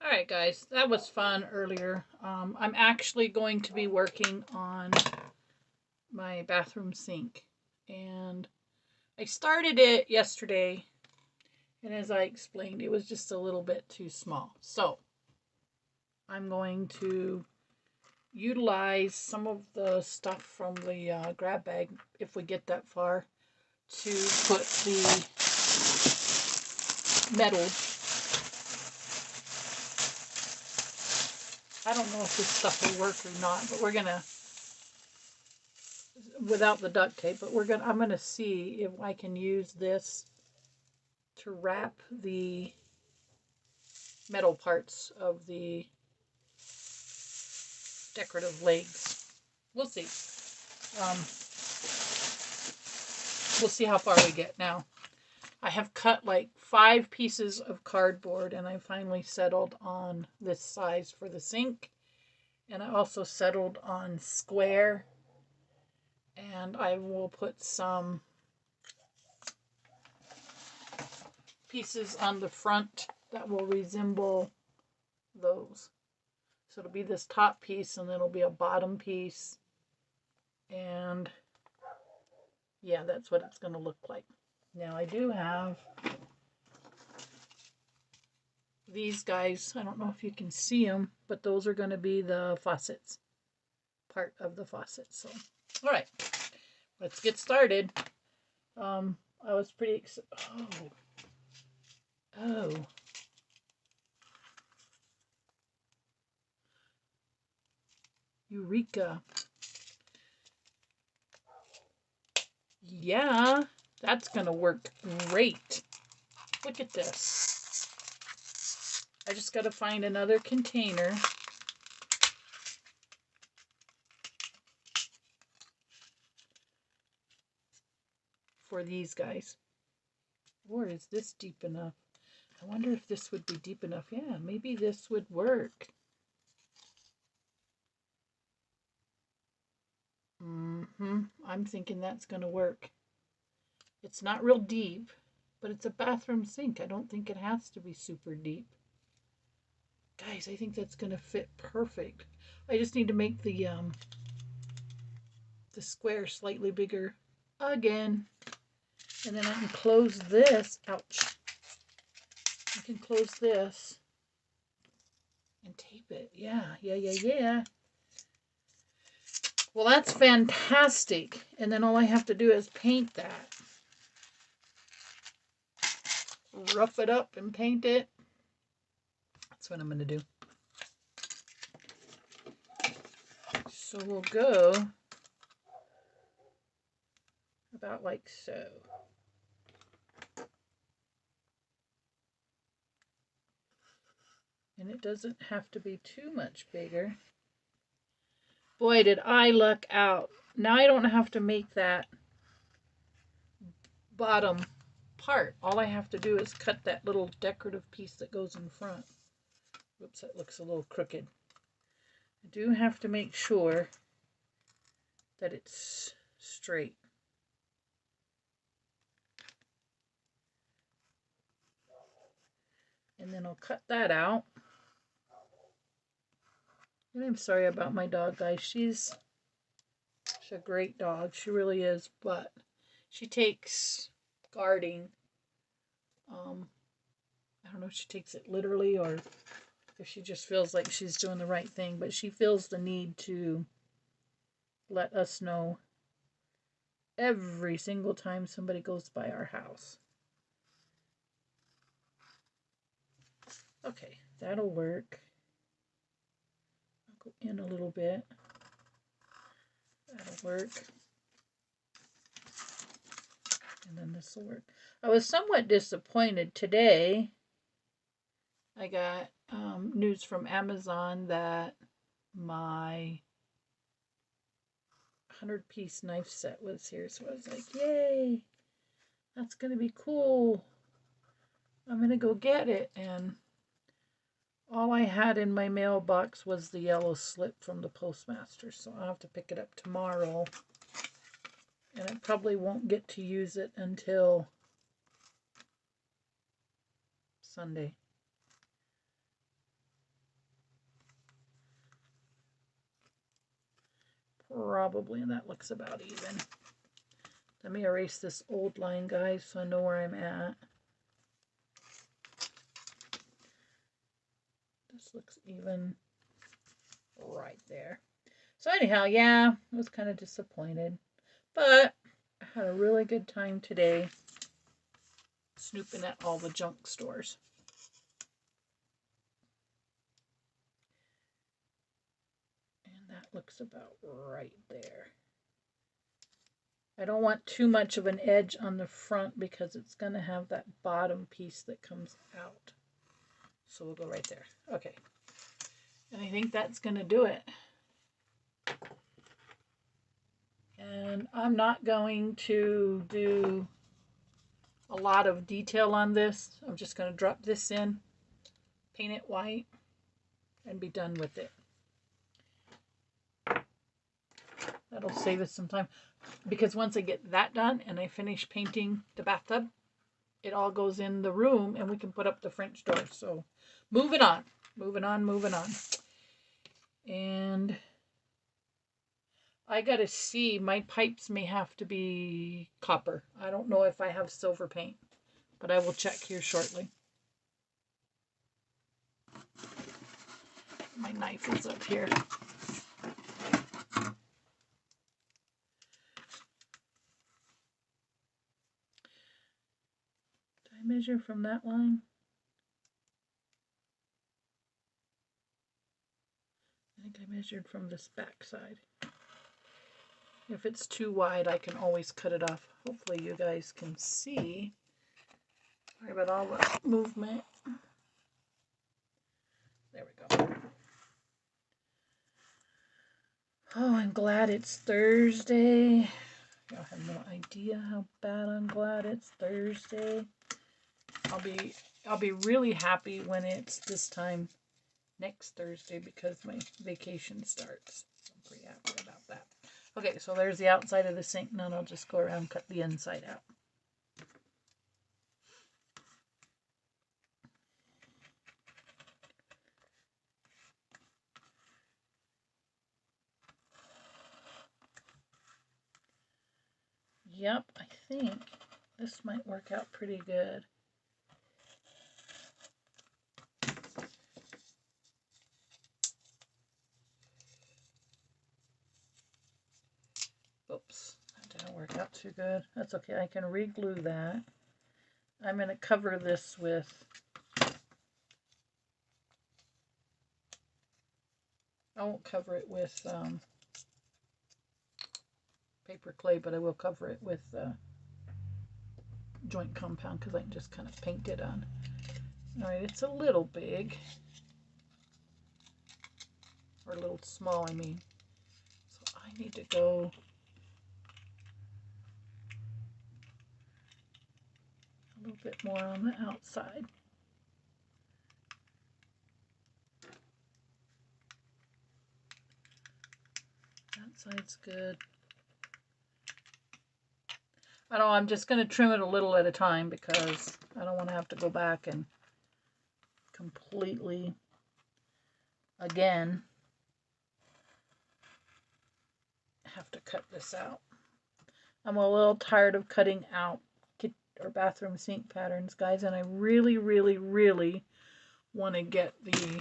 All right, guys, that was fun earlier. I'm actually going to be working on my bathroom sink, and I started it yesterday, and as I explained, it was just a little bit too small. So I'm going to utilize some of the stuff from the grab bag, if we get that far, to put the metal. I don't know if this stuff will work or not, but we're gonna, without the duct tape, but I'm gonna see if I can use this to wrap the metal parts of the decorative legs. We'll see. Um, we'll see how far we get. Now, I have cut like 5 pieces of cardboard, and I finally settled on this size for the sink. And I also settled on square. And I will put some pieces on the front that will resemble those. So it'll be this top piece, and then it'll be a bottom piece. And yeah, that's what it's going to look like. Now I do have these guys. I don't know if you can see them, but those are going to be the faucets, part of the faucet. So, all right, let's get started. I was pretty excited. Oh. Eureka. Yeah, that's going to work great. Look at this. I just got to find another container. For these guys. Or is this deep enough? I wonder if this would be deep enough. Yeah, maybe this would work. I'm thinking that's going to work. It's not real deep, but it's a bathroom sink. I don't think it has to be super deep. Guys, I think that's going to fit perfect. I just need to make the square slightly bigger again. And then I can close this. Ouch. I can close this and tape it. Yeah. Well, that's fantastic. And then all I have to do is paint that. Rough it up and paint it. That's what I'm going to do. So we'll go about like so. And it doesn't have to be too much bigger. Boy, did I luck out. Now I don't have to make that bottom part. All I have to do is cut that little decorative piece that goes in front. Whoops, that looks a little crooked. I do have to make sure that it's straight. And then I'll cut that out. And I'm sorry about my dog, guys. She's a great dog. She really is. But she takes guarding. I don't know if she takes it literally or if she just feels like she's doing the right thing. But she feels the need to let us know every single time somebody goes by our house. Okay, that'll work. I'll go in a little bit. That'll work. And then this will work. I was somewhat disappointed today. I got news from Amazon that my 100-piece knife set was here. So I was like, yay, that's going to be cool. I'm going to go get it. And all I had in my mailbox was the yellow slip from the postmaster. So I'll have to pick it up tomorrow. And I probably won't get to use it until Sunday. probably, and that looks about even. Let me erase this old line, guys, so I know where I'm at. This looks even right there. So anyhow, yeah, I was kind of disappointed, but I had a really good time today snooping at all the junk stores. And that looks about right there. I don't want too much of an edge on the front because it's going to have that bottom piece that comes out. So we'll go right there. Okay. And I think that's going to do it. And I'm not going to do a lot of detail on this. I'm just going to drop this in, paint it white, and be done with it. That'll save us some time. Because once I get that done and I finish painting the bathtub, it all goes in the room and we can put up the French door. So moving on. And I gotta see, my pipes may have to be copper. I don't know if I have silver paint, but I will check here shortly. My knife is up here. Did I measure from that line? I think I measured from this back side. If it's too wide, I can always cut it off. Hopefully you guys can see. Sorry about all the movement. There we go. Oh, I'm glad it's Thursday. Y'all have no idea how bad I'm glad it's Thursday. I'll be really happy when it's this time next Thursday because my vacation starts. I'm pretty happy about that. Okay, so there's the outside of the sink. Now I'll just go around and cut the inside out. Yep, I think this might work out pretty good. Oops, that didn't work out too good. That's okay, I can re-glue that. I'm going to cover this with, I won't cover it with paper clay, but I will cover it with joint compound because I can just kind of paint it on. Alright, it's a little big, or a little small, I mean. So I need to go a little bit more on the outside. That side's good. I know I'm just going to trim it a little at a time because I don't want to have to go back and completely again have to cut this out. I'm a little tired of cutting out or bathroom sink patterns, guys, and I really want to get the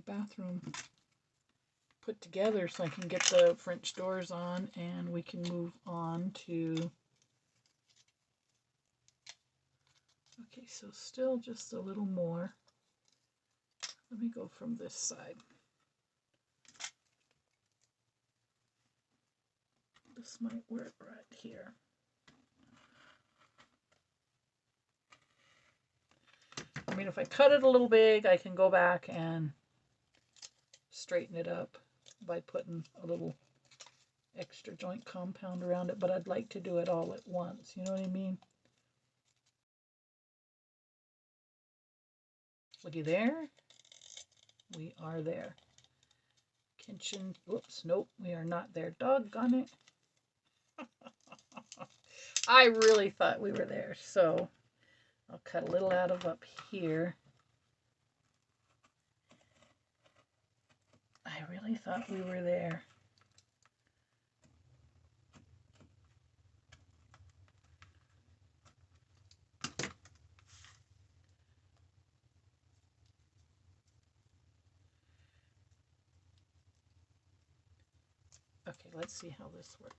bathroom put together so I can get the French doors on and we can move on to, okay, so still just a little more. Let me go from this side. This might work right here. I mean, if I cut it a little big, I can go back and straighten it up by putting a little extra joint compound around it, but I'd like to do it all at once, you know what I mean? Looky there. We are there. Kitchen, whoops, nope, we are not there. Doggone it. I really thought we were there, so I'll cut a little out of up here. I I really thought we were there. Okay, let's see how this works.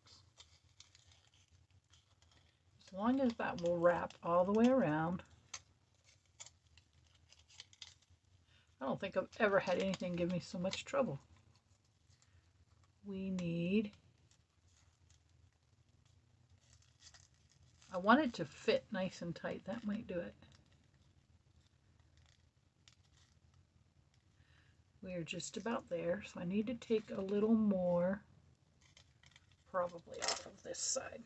As long as that will wrap all the way around. I don't think I've ever had anything give me so much trouble. We need, I want it to fit nice and tight. That might do it. We're just about there, so I need to take a little more, probably off of this side.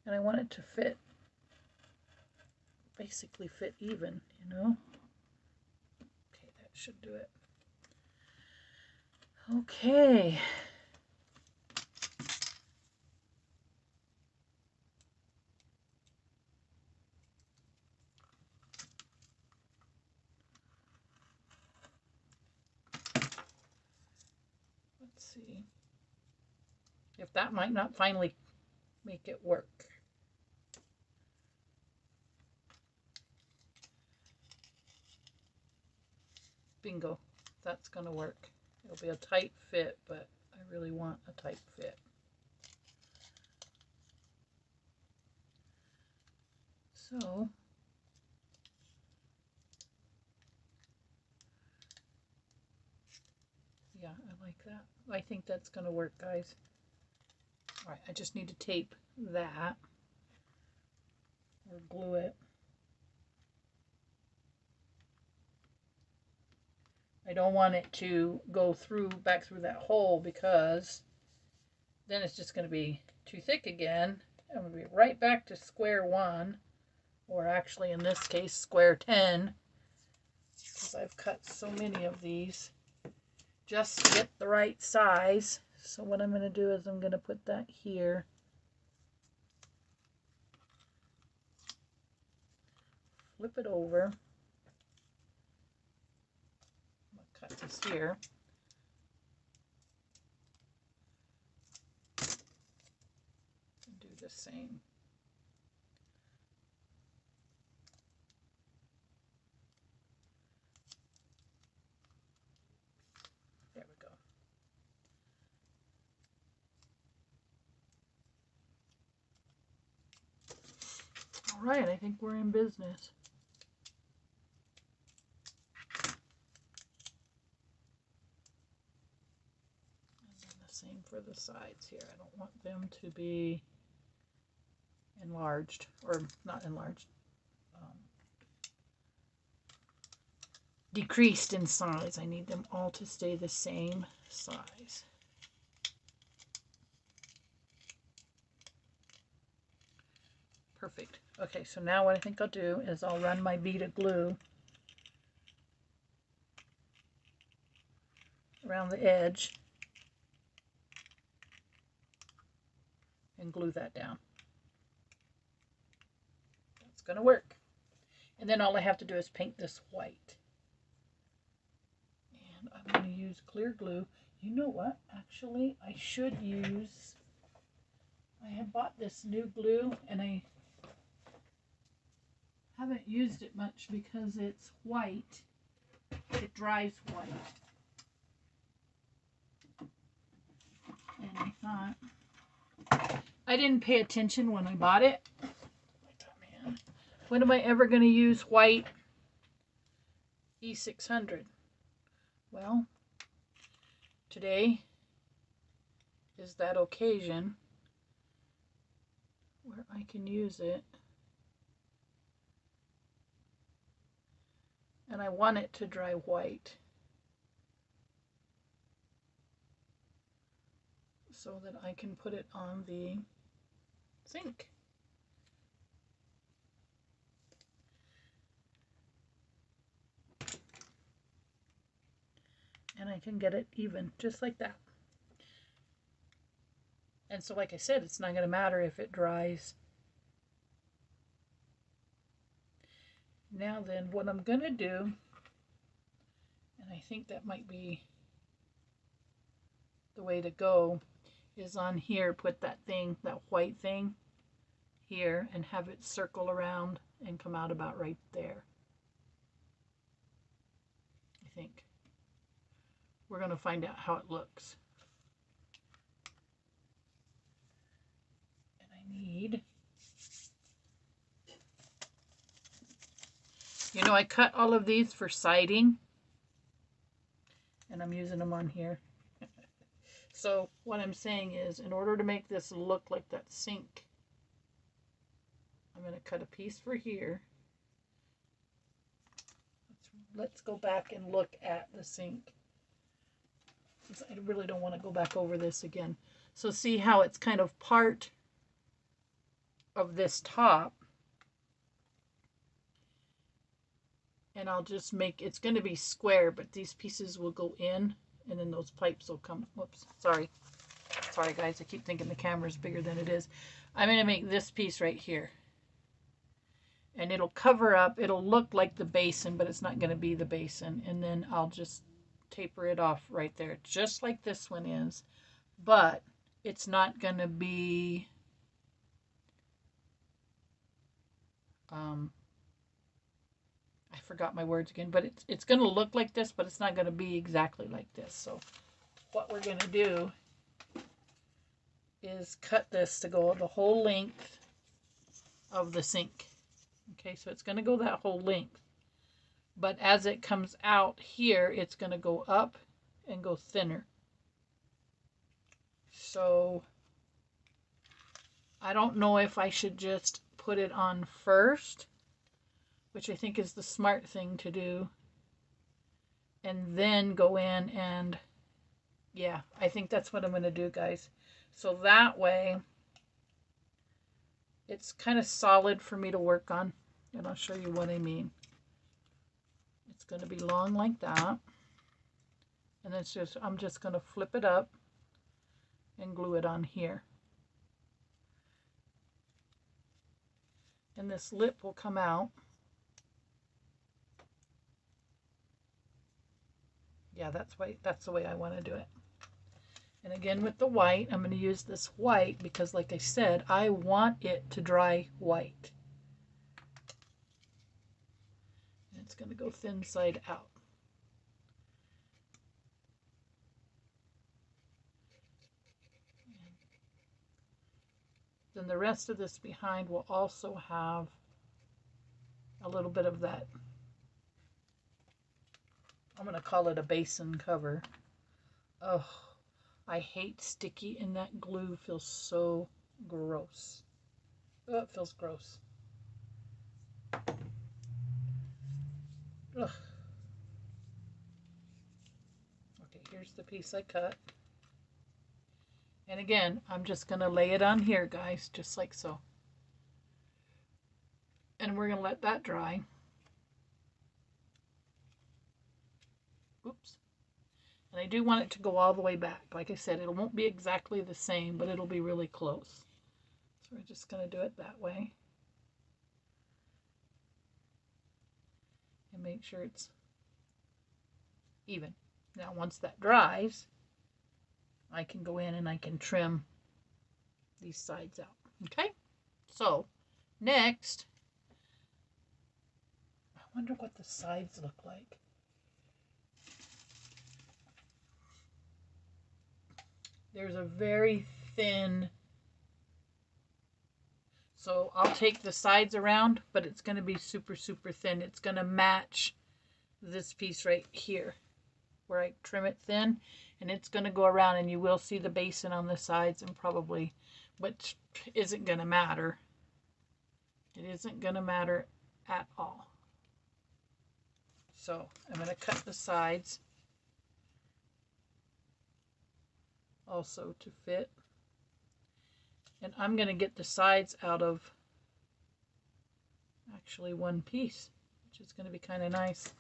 And I want it to fit, basically fit even, you know? Okay, that should do it. Okay. Let's see if that might not finally make it work. Bingo, that's gonna work. It'll be a tight fit, but I really want a tight fit. So yeah, I like that. I think that's gonna work, guys. All right, I just need to tape that or glue it. I don't want it to go back through that hole, because then it's just going to be too thick again, and we'll be right back to square one, or actually in this case square 10, because I've cut so many of these just to get the right size. So what I'm going to do is I'm going to put that here. Flip it over. Cut this here. And do the same. There we go. All right, I think we're in business. Same for the sides here. I don't want them to be enlarged, or not enlarged, decreased in size. I need them all to stay the same size. Perfect. Okay, so now what I think I'll do is I'll run my bead of glue around the edge and glue that down. That's going to work. And then all I have to do is paint this white. And I'm going to use clear glue. You know what? Actually, I should use, I have bought this new glue, and I haven't used it much because it's white. It dries white. And I thought, I didn't pay attention when I bought it. I thought, man, when am I ever going to use white E600? Well, today is that occasion where I can use it. And I want it to dry white, so that I can put it on the sink. And I can get it even, just like that. And so, like I said, it's not going to matter if it dries. Now then, what I'm going to do, and I think that might be the way to go is on here, put that thing, that white thing here, and have it circle around and come out about right there. I think. We're going to find out how it looks. And I need, you know, I cut all of these for siding, and I'm using them on here. So what I'm saying is, in order to make this look like that sink, I'm going to cut a piece for here. Let's go back and look at the sink. I really don't want to go back over this again. So see how it's kind of part of this top. And I'll just make, it's going to be square, but these pieces will go in, and then those pipes will come. Whoops, sorry. Sorry guys, I keep thinking the camera's bigger than it is. I'm going to make this piece right here. And it'll cover up, it'll look like the basin, but it's not going to be the basin. And then I'll just taper it off right there, just like this one is. But it's not going to be, I forgot my words again, but it's going to look like this, but it's not going to be exactly like this. So what we're going to do is cut this to go the whole length of the sink. Okay, so it's going to go that whole length. But as it comes out here, it's going to go up and go thinner. So I don't know if I should just put it on first, which I think is the smart thing to do, and then go in and, yeah, I think that's what I'm going to do, guys. So that way it's kind of solid for me to work on, and I'll show you what I mean. It's going to be long like that, and it's just, I'm just going to flip it up and glue it on here. And this lip will come out. Yeah, that's the way I want to do it. And again with the white, I'm going to use this white because, like I said, I want it to dry white. And it's going to go thin side out. Then the rest of this behind will also have a little bit of that. I'm going to call it a basin cover. Oh, I hate sticky, and that glue feels so gross. Oh, it feels gross. Ugh. Okay, here's the piece I cut. And again, I'm just going to lay it on here, guys, just like so. And we're going to let that dry. Oops. And I do want it to go all the way back. Like I said, it won't be exactly the same, but it'll be really close. So we're just going to do it that way. And make sure it's even. Now once that dries, I can go in and I can trim these sides out. Okay? So next, I wonder what the sides look like. There's a very thin, so I'll take the sides around, but it's going to be super, super thin. It's going to match this piece right here where I trim it thin, and it's going to go around, and you will see the basin on the sides, and probably, which isn't going to matter. It isn't going to matter at all. So I'm going to cut the sides also to fit, and I'm going to get the sides out of actually one piece, which is going to be kind of nice.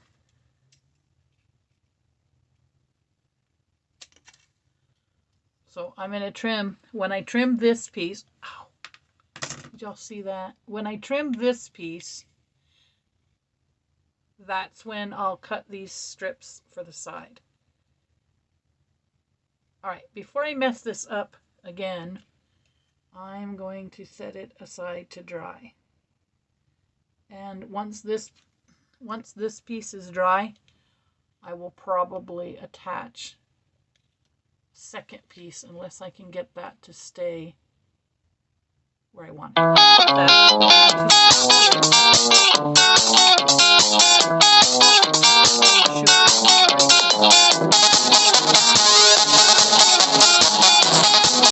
So I'm going to trim, when I trim this piece, ow, did y'all see that? When I trim this piece, that's when I'll cut these strips for the side. All right, before I mess this up again, I'm going to set it aside to dry. And once this piece is dry, I will probably attach a second piece unless I can get that to stay where I want it.